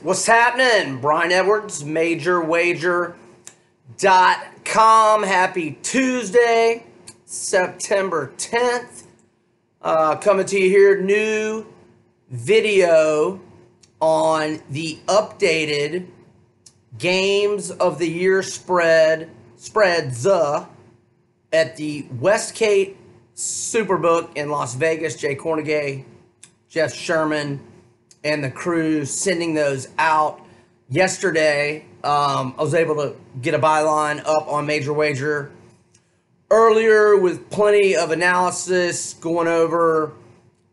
What's happening? Brian Edwards, MajorWager.com. Happy Tuesday, September 10th. Coming to you here, new video on the updated Games of the Year spreads at the Westgate SuperBook in Las Vegas. Jay Cornegay, Jeff Sherman, and the crew sending those out yesterday. I was able to get a byline up on MajorWager earlier with plenty of analysis going over,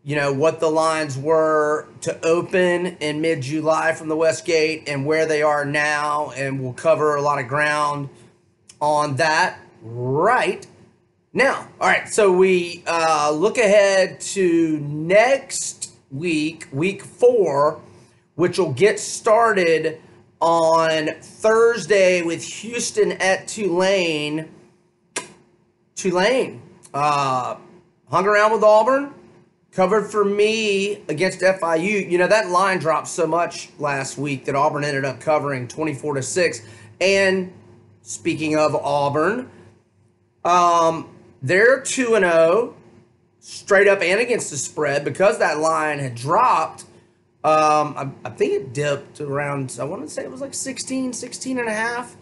what the lines were to open in mid-July from the Westgate and where they are now, and we'll cover a lot of ground on that right now. All right, so we look ahead to next week, week 4, which will get started on Thursday with Houston at Tulane. Hung around with Auburn, covered for me against FIU. That line dropped so much last week that Auburn ended up covering 24-6. And speaking of Auburn, they're 2-0 straight up and against the spread because that line had dropped. I think it dipped around, I want to say it was like 16 and a half.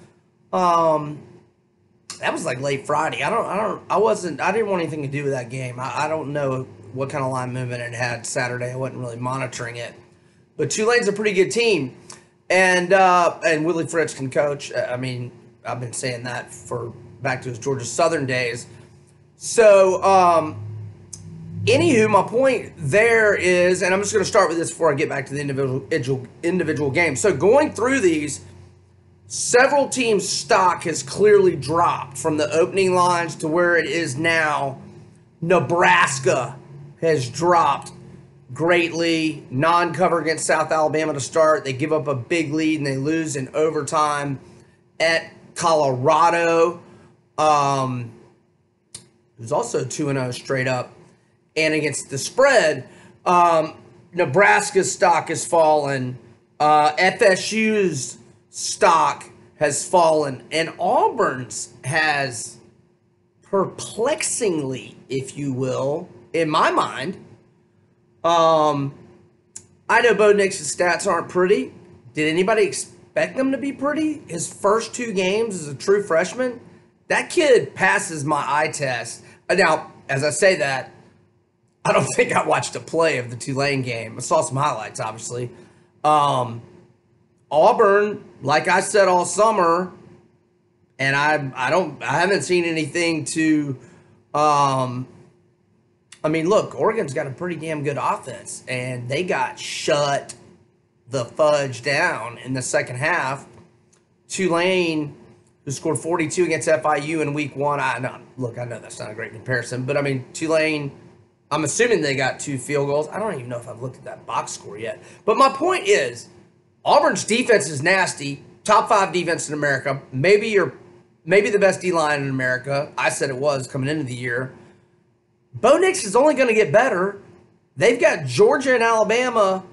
That was like late Friday. I didn't want anything to do with that game. I don't know what kind of line movement it had Saturday. I wasn't really monitoring it. But Tulane's a pretty good team. And Willie Fritz can coach. I've been saying that for back to his Georgia Southern days. So, anywho, my point there is, and I'm just going to start with this before I get back to the individual games. So going through these, several teams' stock has clearly dropped from the opening lines to where it is now. Nebraska has dropped greatly. Non-cover against South Alabama to start. They give up a big lead and they lose in overtime at Colorado, who's also 2-0 straight up. And against the spread, Nebraska's stock has fallen. FSU's stock has fallen. And Auburn's has perplexingly, if you will, in my mind. I know Bo Nix's stats aren't pretty. Did anybody expect them to be pretty? His first 2 games as a true freshman, that kid passes my eye test. Now, as I say that, I don't think I watched a play of the Tulane game. I saw some highlights, obviously. Auburn, like I said all summer, and I haven't seen anything to. Look, Oregon's got a pretty damn good offense, and they got shut the fudge down in the second half. Tulane, who scored 42 against FIU in week 1. I know that's not a great comparison, but Tulane, I'm assuming they got 2 field goals. I don't even know if I've looked at that box score yet. But my point is, Auburn's defense is nasty. Top 5 defense in America. Maybe the best D-line in America. I said it was coming into the year. Bo Nix is only going to get better. They've got Georgia and Alabama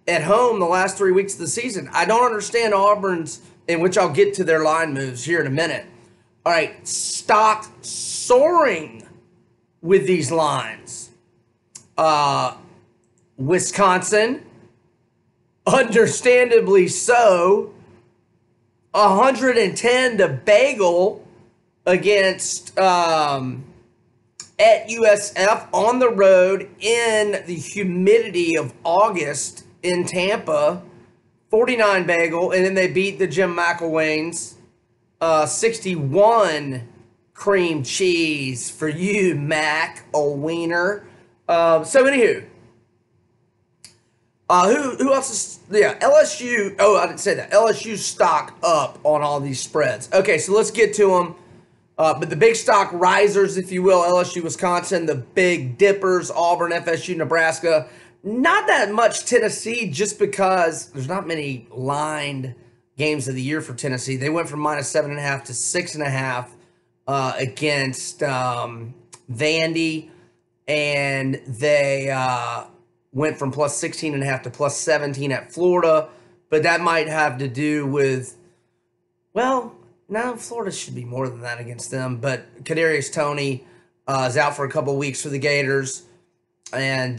at home the last 3 weeks of the season. I don't understand Auburn's, in which I'll get to their line moves here in a minute. All right, stock soaring with these lines. Wisconsin, understandably so, 110 to bagel against at USF on the road in the humidity of August in Tampa, 49 bagel, and then they beat the Jim McElwains, 61 cream cheese for you, Mac, a wiener. So anywho, who else is, LSU, I didn't say that. LSU stock up on all these spreads. Okay, so let's get to them. But the big stock risers, if you will, LSU, Wisconsin, the big dippers, Auburn, FSU, Nebraska. Not that much Tennessee, just because there's not many lined games of the year for Tennessee. They went from -7.5 to 6.5 against Vandy. And they went from +16.5 to +17 at Florida. but that might have to do with, well, no, Florida should be more than that against them. But Kadarius Toney is out for a couple of weeks for the Gators, and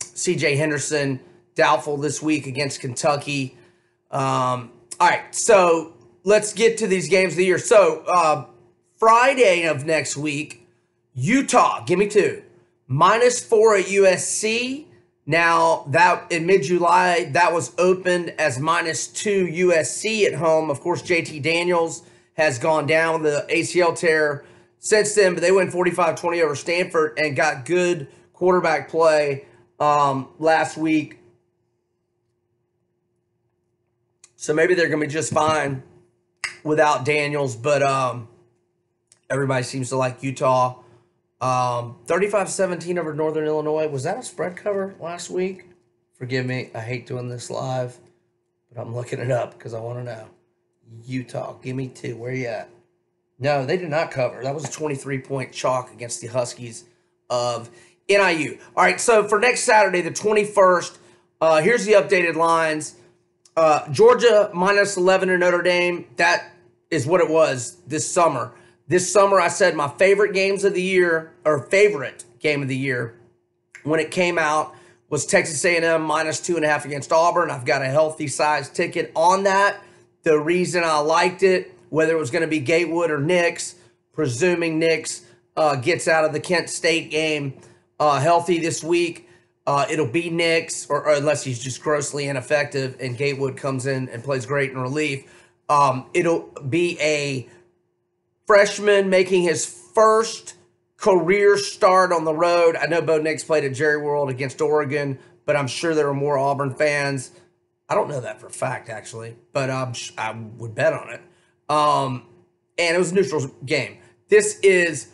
C.J. Henderson doubtful this week against Kentucky. All right, so let's get to these games of the year. So Friday of next week, Utah, give me 2. -4 at USC. Now, that in mid-July, that was opened as -2 USC at home. Of course, JT Daniels has gone down with the ACL tear since then, but they went 45-20 over Stanford and got good quarterback play last week. So maybe they're going to be just fine without Daniels, but everybody seems to like Utah. 35-17 over Northern Illinois. Was that a spread cover last week? Forgive me. I hate doing this live, but I'm looking it up because I want to know. Utah, give me 2. Where you at? No, they did not cover. That was a 23-point chalk against the Huskies of NIU. All right, so for next Saturday, the 21st, here's the updated lines. Georgia -11 in Notre Dame. That is what it was this summer. This summer, I said my favorite games of the year, or favorite game of the year, when it came out, was Texas A&M -2.5 against Auburn. I've got a healthy size ticket on that. The reason I liked it, whether it was going to be Gatewood or Nix, presuming Nix gets out of the Kent State game healthy this week, it'll be Nix, or unless he's just grossly ineffective and Gatewood comes in and plays great in relief. It'll be a freshman making his first career start on the road. I know Bo Nix played at Jerry World against Oregon, but I'm sure there were more Auburn fans. I don't know that for a fact, actually, but I would bet on it. And it was a neutral game. This is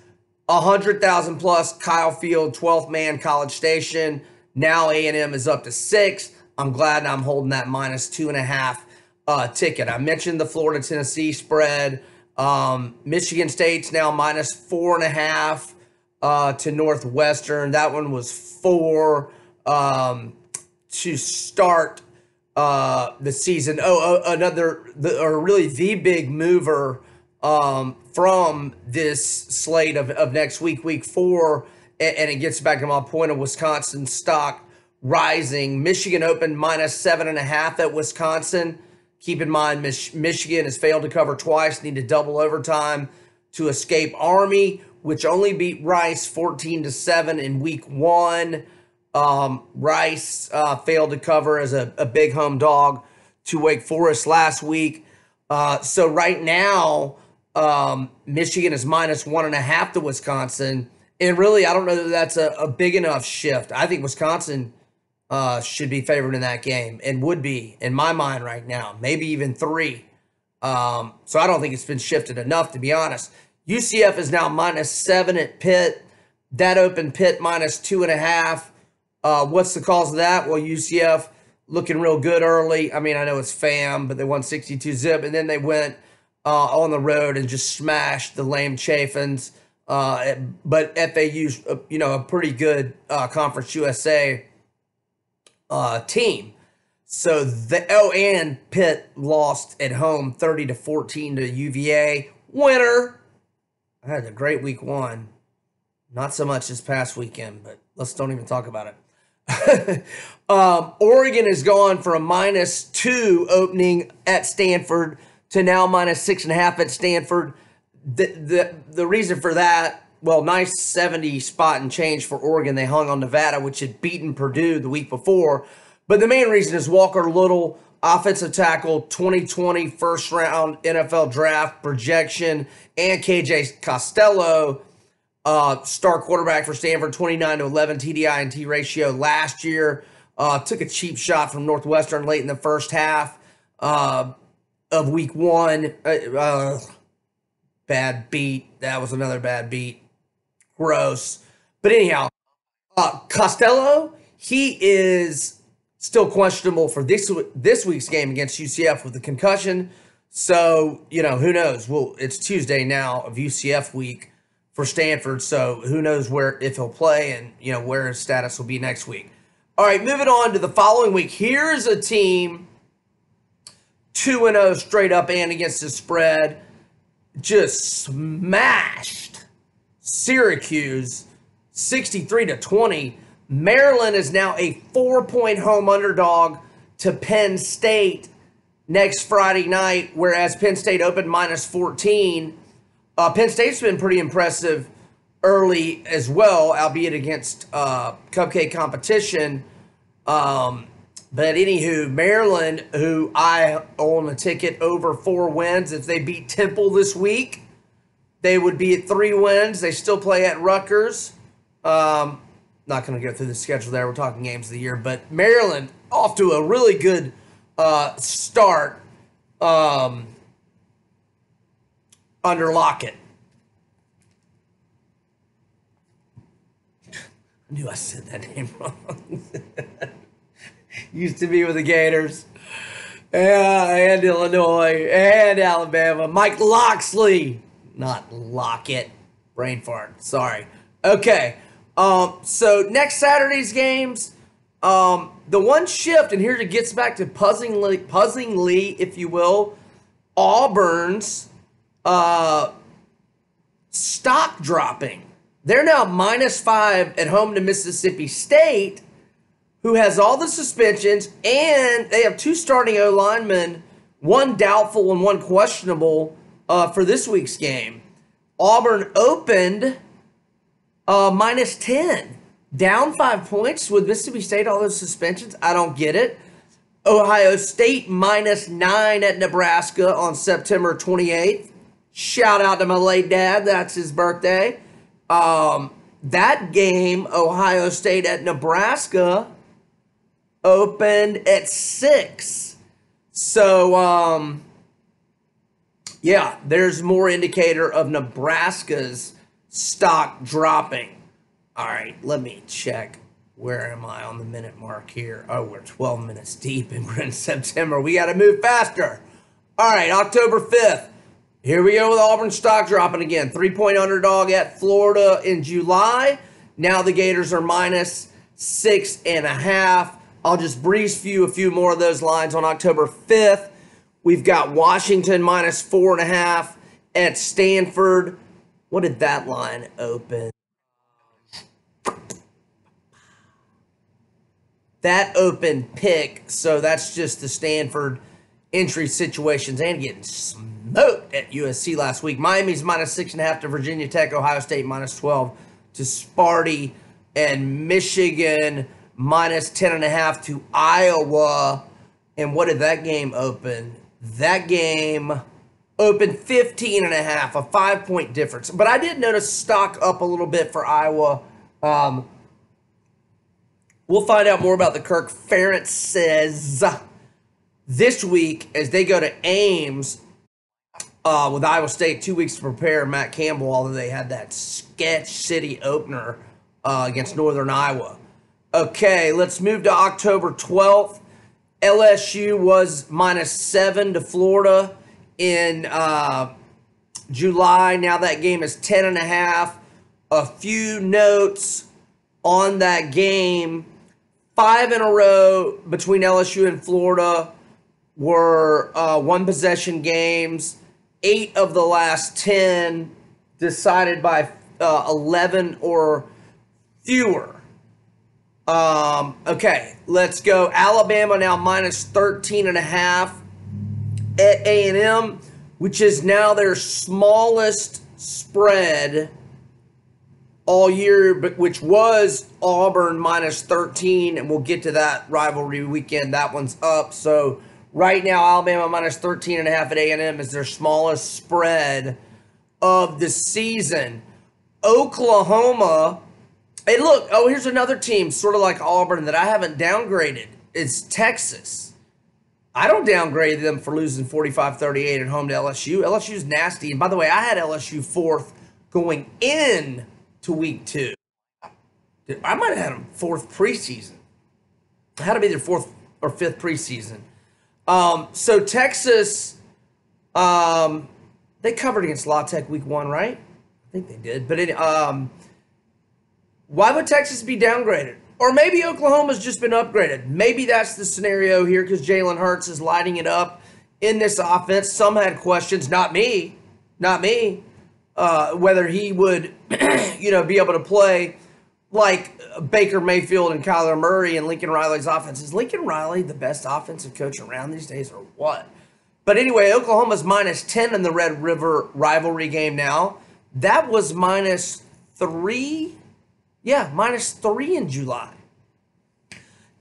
100,000 plus Kyle Field, 12th man, College Station. Now A&M is up to 6. I'm glad I'm holding that -2.5 ticket. I mentioned the Florida-Tennessee spread. Michigan State's now -4.5 to Northwestern. That one was 4 to start the season. Really the big mover from this slate of next week, week 4, and it gets back to my point of Wisconsin stock rising. Michigan opened -7.5 at Wisconsin. Keep in mind, Michigan has failed to cover twice, need to double overtime to escape Army, which only beat Rice 14-7 in week 1. Rice failed to cover as a big home dog to Wake Forest last week. So right now, Michigan is -1.5 to Wisconsin. And really, I don't know that that's a big enough shift. I think Wisconsin should be favored in that game and would be in my mind right now, maybe even 3. So I don't think it's been shifted enough, to be honest. UCF is now -7 at Pitt. That opened Pitt -2.5. What's the cause of that? Well, UCF looking real good early. I mean, I know it's FAM, but they won 62-zip, and then they went on the road and just smashed the lame Chaffins. But FAU's, a pretty good Conference USA team. So and Pitt lost at home 30-14 to UVA. Winner. I had a great week 1. Not so much this past weekend, but let's don't even talk about it. Oregon has gone from -2 opening at Stanford to now -6.5 at Stanford. The reason for that, well, nice 70 spot and change for Oregon. They hung on Nevada, which had beaten Purdue the week before. But the main reason is Walker Little, offensive tackle, 2020 first round NFL draft projection, and KJ Costello, star quarterback for Stanford, 29-11 TDI&T ratio last year. Took a cheap shot from Northwestern late in the first half of week 1. Bad beat. That was another bad beat. Gross. But anyhow, Costello, he is still questionable for this week's game against UCF with the concussion. So, who knows? Well, it's Tuesday now of UCF week for Stanford. So who knows if he'll play and, where his status will be next week. All right, moving on to the following week. Here's a team 2-0 straight up and against the spread. Just smashed Syracuse 63-20. Maryland is now a 4-point home underdog to Penn State next Friday night, whereas Penn State opened -14. Penn State's been pretty impressive early as well, albeit against cupcake competition. But anywho, Maryland, who I own a ticket over 4 wins. If they beat Temple this week, they would be at 3 wins. They still play at Rutgers. Not going to go through the schedule there. We're talking games of the year. But Maryland off to a really good start under Lockett. I knew I said that name wrong. Used to be with the Gators. And Illinois and Alabama. Mike Locksley. Not Lockett. Brain fart. Sorry. Okay. So next Saturday's games, the one shift, and here it gets back to puzzingly, if you will, Auburn's stock dropping. They're now -5 at home to Mississippi State, who has all the suspensions, and they have 2 starting O-linemen, 1 doubtful and 1 questionable for this week's game. Auburn opened -10, down 5 points with Mississippi State, all those suspensions. I don't get it. Ohio State -9 at Nebraska on September 28th. Shout out to my late dad. That's his birthday. That game, Ohio State at Nebraska, opened at 6. So, yeah, there's more indicator of Nebraska's stock dropping. All right, let me check. Where am I on the minute mark here? Oh, we're 12 minutes deep and we're in September. We got to move faster. All right, October 5th. Here we go with Auburn stock dropping again. 3-point underdog at Florida in July. Now the Gators are -6.5. I'll just breeze through a few more of those lines on October 5th. We've got Washington -4.5 at Stanford. What did that line open? That opened pick, so that's just the Stanford entry situations and getting smoked at USC last week. Miami's -6.5 to Virginia Tech. Ohio State -12 to Sparty. And Michigan -10.5 to Iowa. And what did that game open? That game opened 15.5, a 5-point difference. But I did notice stock up a little bit for Iowa. We'll find out more about the Kirk Ferentzes this week as they go to Ames with Iowa State. 2 weeks to prepare Matt Campbell, although they had that sketch city opener against Northern Iowa. Okay, let's move to October 12th. LSU was -7 to Florida in July. Now that game is 10.5. A few notes on that game. 5 in a row between LSU and Florida were 1-possession games. 8 of the last 10 decided by 11 or fewer. Okay, let's go. Alabama now -13.5 at A&M, which is now their smallest spread all year, but which was Auburn -13, and we'll get to that rivalry weekend. That one's up. So right now, Alabama -13.5 at A&M is their smallest spread of the season. Oklahoma, hey, look, oh, here's another team sort of like Auburn that I haven't downgraded. It's Texas. I don't downgrade them for losing 45-38 at home to LSU. LSU's nasty. And by the way, I had LSU 4th going in to week 2. I might have had them 4th preseason. It had to be their 4th or 5th preseason. So Texas, they covered against La Tech week 1, right? I think they did. But why would Texas be downgraded? Or maybe Oklahoma's just been upgraded. Maybe that's the scenario here because Jalen Hurts is lighting it up in this offense. Some had questions, not me, whether he would, be able to play like Baker Mayfield and Kyler Murray and Lincoln Riley's offense. Is Lincoln Riley the best offensive coach around these days or what? But anyway, Oklahoma's -10 in the Red River rivalry game now. That was -3. Yeah, -3 in July.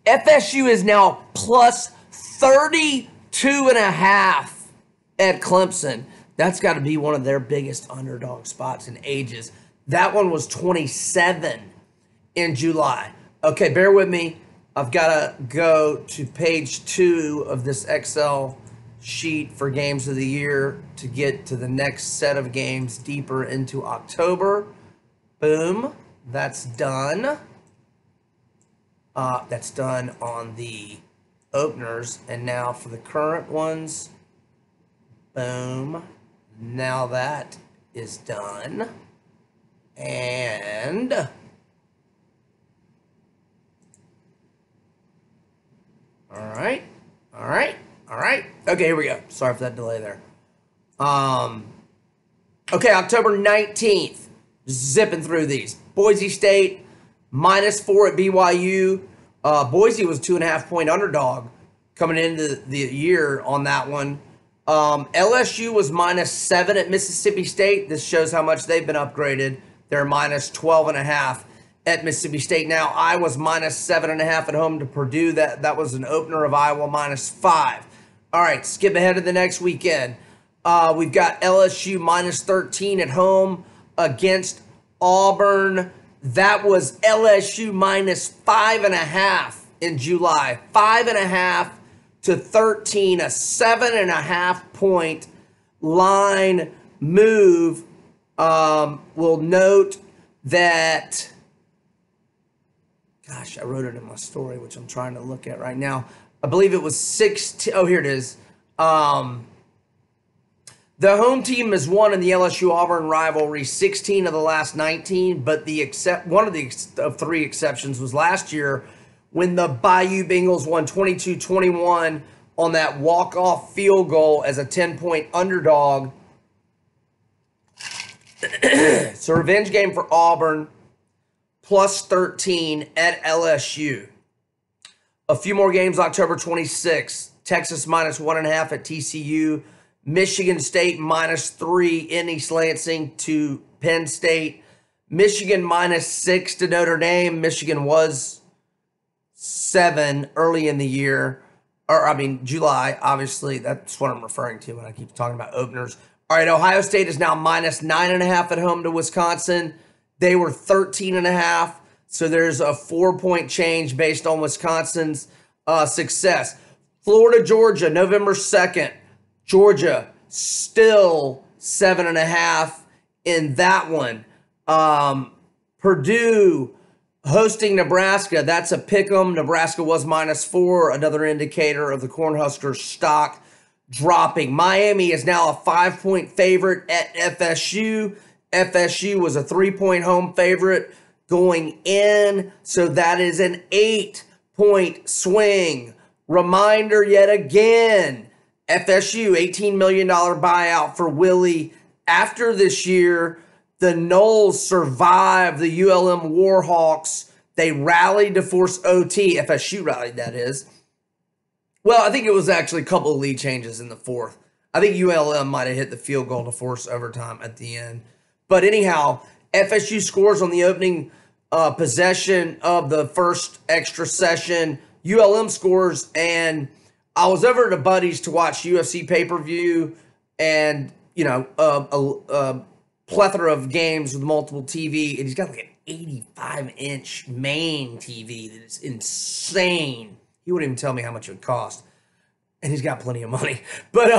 FSU is now plus 32.5 at Clemson. That's got to be one of their biggest underdog spots in ages. That one was 27 in July. Okay, bear with me. I've got to go to page 2 of this Excel sheet for games of the year to get to the next set of games deeper into October. Boom. That's done. That's done on the openers. And now for the current ones. Boom. Now that is done. And all right. Okay, here we go. Sorry for that delay there. Okay, October 19th. Zipping through these. Boise State -4 at BYU. Boise was 2.5-point underdog coming into the year on that one. LSU was -7 at Mississippi State. This shows how much they've been upgraded. They're -12.5 at Mississippi State now. Iowa's -7.5 at home to Purdue. That was an opener of Iowa -5. All right, skip ahead to the next weekend. We've got LSU -13 at home against Auburn. That was LSU -5.5 in July. 5.5 to 13, a 7.5-point line move. We'll note that, gosh, I wrote it in my story, which I'm trying to look at right now. I believe it was 16. Oh, here it is. The home team has won in the LSU-Auburn rivalry 16 of the last 19, but one of the 3 exceptions was last year when the Bayou Bengals won 22-21 on that walk-off field goal as a 10-point underdog. It's a revenge game for Auburn, +13 at LSU. A few more games, October 26th. Texas -1.5 at TCU. Michigan State -3 in East Lansing to Penn State. Michigan -6 to Notre Dame. Michigan was 7 early in the year. July, obviously. That's what I'm referring to when I keep talking about openers. All right, Ohio State is now -9.5 at home to Wisconsin. They were 13.5. So there's a 4-point change based on Wisconsin's success. Florida, Georgia, November 2nd. Georgia still 7.5 in that one. Purdue hosting Nebraska. That's a pick'em. Nebraska was -4. Another indicator of the Cornhuskers stock dropping. Miami is now a 5-point favorite at FSU. FSU was a 3-point home favorite going in. So that is an 8-point swing. Reminder yet again. FSU, $18 million buyout for Willie. After this year, the Noles survived the ULM Warhawks. They rallied to force OT. FSU rallied, that is. Well, I think it was actually a couple of lead changes in the 4th. I think ULM might have hit the field goal to force overtime at the end. But anyhow, FSU scores on the opening possession of the first extra session. ULM scores, and I was over at a buddy's to watch UFC pay-per-view and, a plethora of games with multiple TV. And he's got like an 85-inch main TV that is insane. He wouldn't even tell me how much it would cost. And he's got plenty of money. But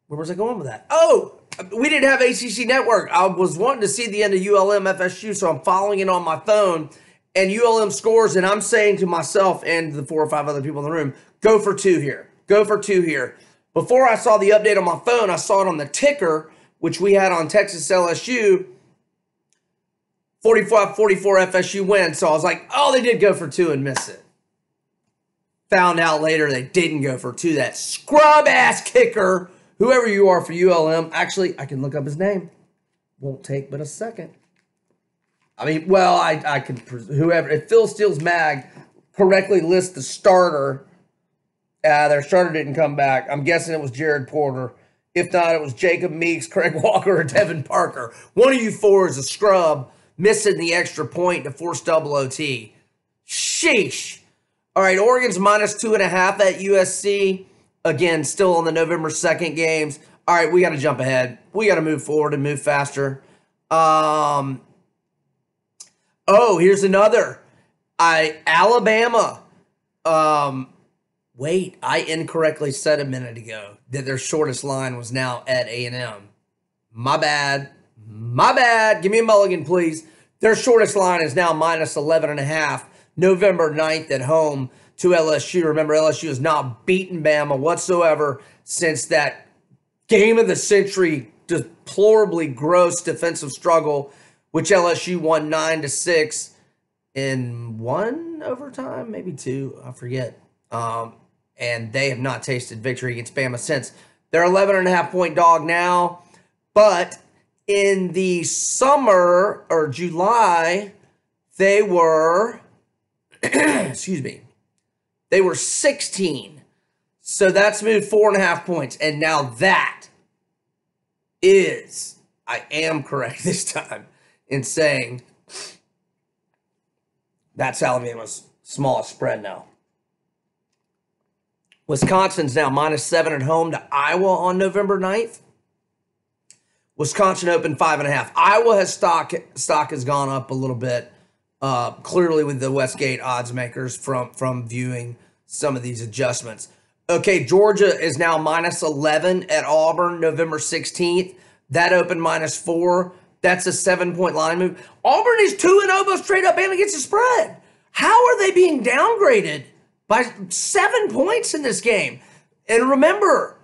where was I going with that? Oh, we didn't have ACC Network. I was wanting to see the end of ULM FSU, so I'm following it on my phone. And ULM scores, and I'm saying to myself and the 4 or 5 other people in the room, go for 2 here. Go for 2 here. Before I saw the update on my phone, I saw it on the ticker, which we had on Texas LSU. 45-44 FSU win. So I was like, oh, they did go for 2 and miss it. Found out later they didn't go for two. That scrub-ass kicker, whoever you are for ULM. Actually, I can look up his name. Won't take but a second. I mean, well, I can, whoever, if Phil Steele's mag correctly lists the starter, their starter didn't come back. I'm guessing it was Jared Porter. If not, it was Jacob Meeks, Craig Walker, or Devin Parker. One of you four is a scrub, missing the extra point to force double OT. Sheesh. All right, Oregon's -2.5 at USC. Again, still on the November 2nd games. All right, we got to jump ahead. We got to move forward and move faster. Oh, here's another. Alabama. Wait, I incorrectly said a minute ago that their shortest line was now at A&M. My bad. My bad. Give me a mulligan, please. Their shortest line is now -11.5. November 9th at home to LSU. Remember, LSU has not beaten Bama whatsoever since that game of the century, deplorably gross defensive struggle, which LSU won 9-6 in one overtime, maybe two, I forget. And they have not tasted victory against Bama since. They're 11.5-point dog now, but in the summer or July, they were, excuse me, they were 16. So that's moved 4.5 points. And now that is, I am correct this time in saying that's Alabama's smallest spread now. Wisconsin's now -7 at home to Iowa on November 9th. Wisconsin opened 5.5. Iowa's stock has gone up a little bit, clearly with the Westgate odds makers from viewing some of these adjustments. Okay, Georgia is now -11 at Auburn, November 16th. That opened -4. That's a 7-point line move. Auburn is 2-0 both straight up and against the spread. How are they being downgraded by 7 points in this game? And remember,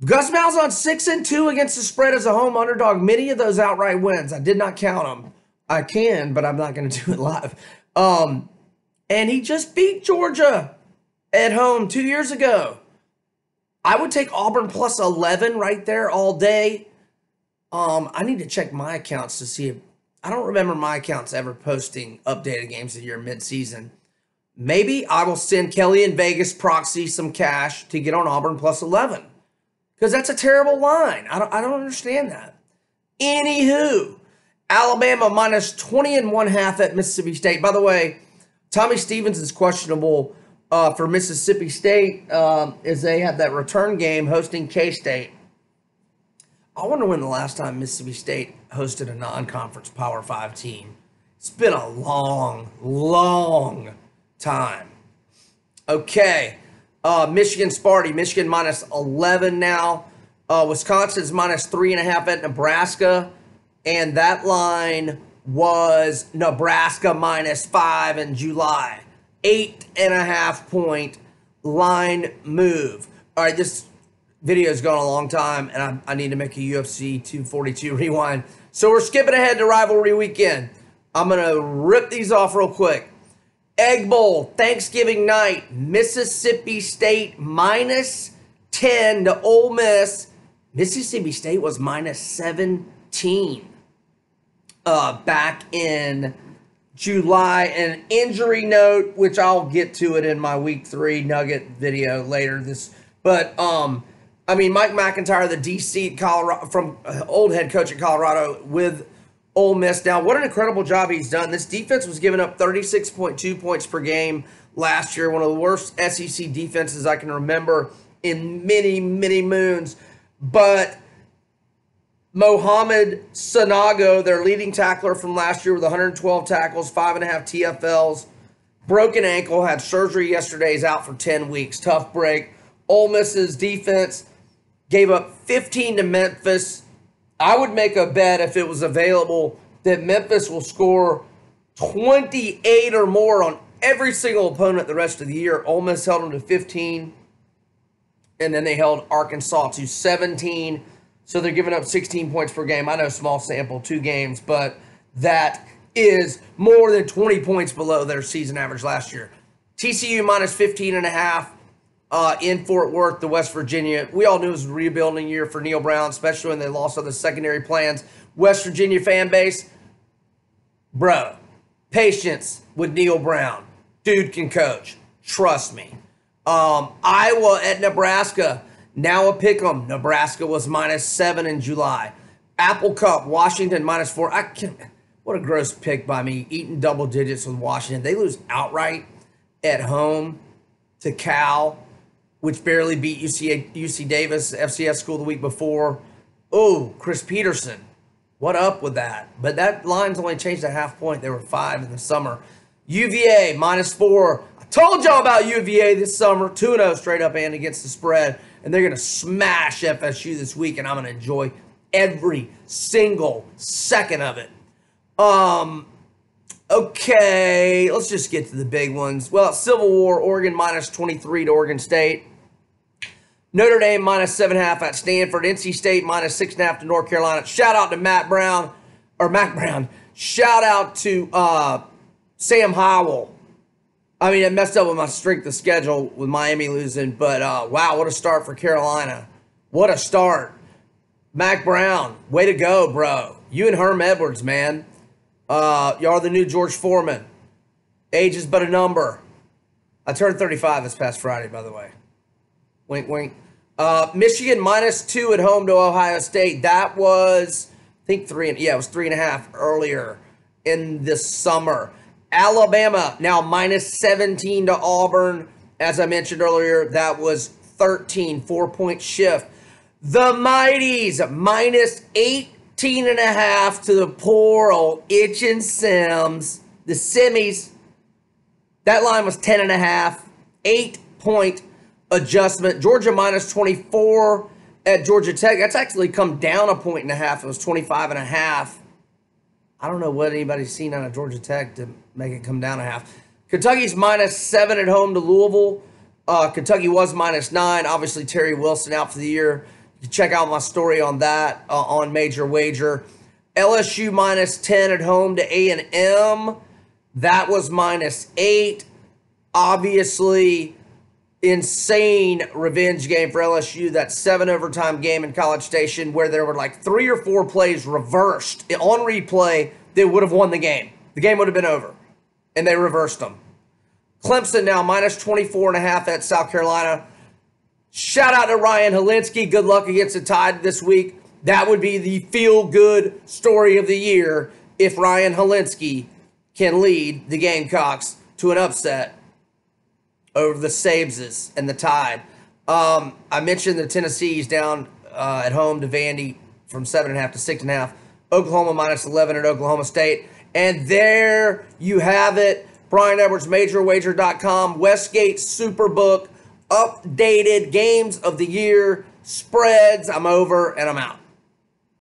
Gus Malzahn 6-2 against the spread as a home underdog. Many of those outright wins. I did not count them. I can, but I'm not going to do it live. And he just beat Georgia at home 2 years ago. I would take Auburn +11 right there all day. I need to check my accounts to see if, I don't remember my accounts ever posting updated games of the year mid-season. Maybe I will send Kelly in Vegas proxy some cash to get on Auburn +11. Because that's a terrible line. I don't understand that. Anywho, Alabama -20.5 at Mississippi State. By the way, Tommy Stevens is questionable for Mississippi State as they have that return game hosting K-State. I wonder when the last time Mississippi State hosted a non-conference Power 5 team. It's been a long, long time. Okay. Michigan Sparty. Michigan -11 now. Wisconsin's -3.5 at Nebraska. And that line was Nebraska -5 in July. 8.5-point line move. All right, this video's gone a long time, and I need to make a UFC 242 rewind. So we're skipping ahead to rivalry weekend. I'm going to rip these off real quick. Egg Bowl, Thanksgiving night, Mississippi State -10 to Ole Miss. Mississippi State was -17 back in July. An injury note, which I'll get to it in my week 3 Nugget video later. I mean, Mike McIntyre, the DC Colorado, from old head coach at Colorado with Ole Miss. Now, what an incredible job he's done. This defense was giving up 36.2 points per game last year, one of the worst SEC defenses I can remember in many, many moons. But Mohamed Sanago, their leading tackler from last year with 112 tackles, 5.5 TFLs, broken ankle, had surgery yesterday, is out for 10 weeks. Tough break. Ole Miss's defense gave up 15 to Memphis. I would make a bet if it was available that Memphis will score 28 or more on every single opponent the rest of the year. Ole Miss held them to 15, and then they held Arkansas to 17. So they're giving up 16 points per game. I know small sample, 2 games, but that is more than 20 points below their season average last year. TCU minus 15.5 in Fort Worth to West Virginia. We all knew it was a rebuilding year for Neil Brown, especially when they lost all the secondary plans. West Virginia fan base, bro, patience with Neil Brown. Dude can coach. Trust me. Iowa at Nebraska. Now a pick 'em. Nebraska was -7 in July. Apple Cup, Washington -4. What a gross pick by me. Eating double digits with Washington. They lose outright at home to Cal, which barely beat UC Davis, FCS school the week before. Oh, Chris Peterson. What up with that? But that line's only changed a half point. They were 5 in the summer. UVA -4. I told y'all about UVA this summer. 2-0 straight up and against the spread. And they're going to smash FSU this week, and I'm going to enjoy every single second of it. Okay, let's just get to the big ones. Well, Civil War, Oregon -23 to Oregon State. Notre Dame -7.5 at Stanford. NC State -6.5 to North Carolina. Shout out to Mac Brown. Shout out to Sam Howell. I mean, it messed up with my strength of schedule with Miami losing, but wow, what a start for Carolina. What a start. Mac Brown, way to go, bro. You and Herm Edwards, man. Y'all are the new George Foreman. Age is but a number. I turned 35 this past Friday, by the way. Wink, wink. Michigan -2 at home to Ohio State. That was, I think, 3. Yeah, it was 3.5 earlier in the summer. Alabama now -17 to Auburn. As I mentioned earlier, that was 13, 4-point shift. The Mighties -18.5 to the poor old Itchin' Sims. The Simmies, that line was 10.5, 8-point adjustment. Georgia -24 at Georgia Tech. That's actually come down 1.5 points. It was 25.5. I don't know what anybody's seen out of Georgia Tech to make it come down a half. Kentucky's -7 at home to Louisville. Kentucky was -9. Obviously, Terry Wilson out for the year. You can check out my story on that on MajorWager. LSU -10 at home to A&M. That was -8. Obviously, insane revenge game for LSU. That 7 overtime game in College Station where there were like 3 or 4 plays reversed on replay that would have won the game. The game would have been over, and they reversed them. Clemson now -24.5 at South Carolina. Shout out to Ryan Holinsky. Good luck against the Tide this week. That would be the feel-good story of the year if Ryan Holinsky can lead the Gamecocks to an upset over the Sabeses and the Tide. I mentioned the Tennessee's down at home to Vandy from 7.5 to 6.5. Oklahoma -11 at Oklahoma State. And there you have it. Brian Edwards, MajorWager.com. Westgate SuperBook. Updated games of the year. Spreads. I'm over and I'm out.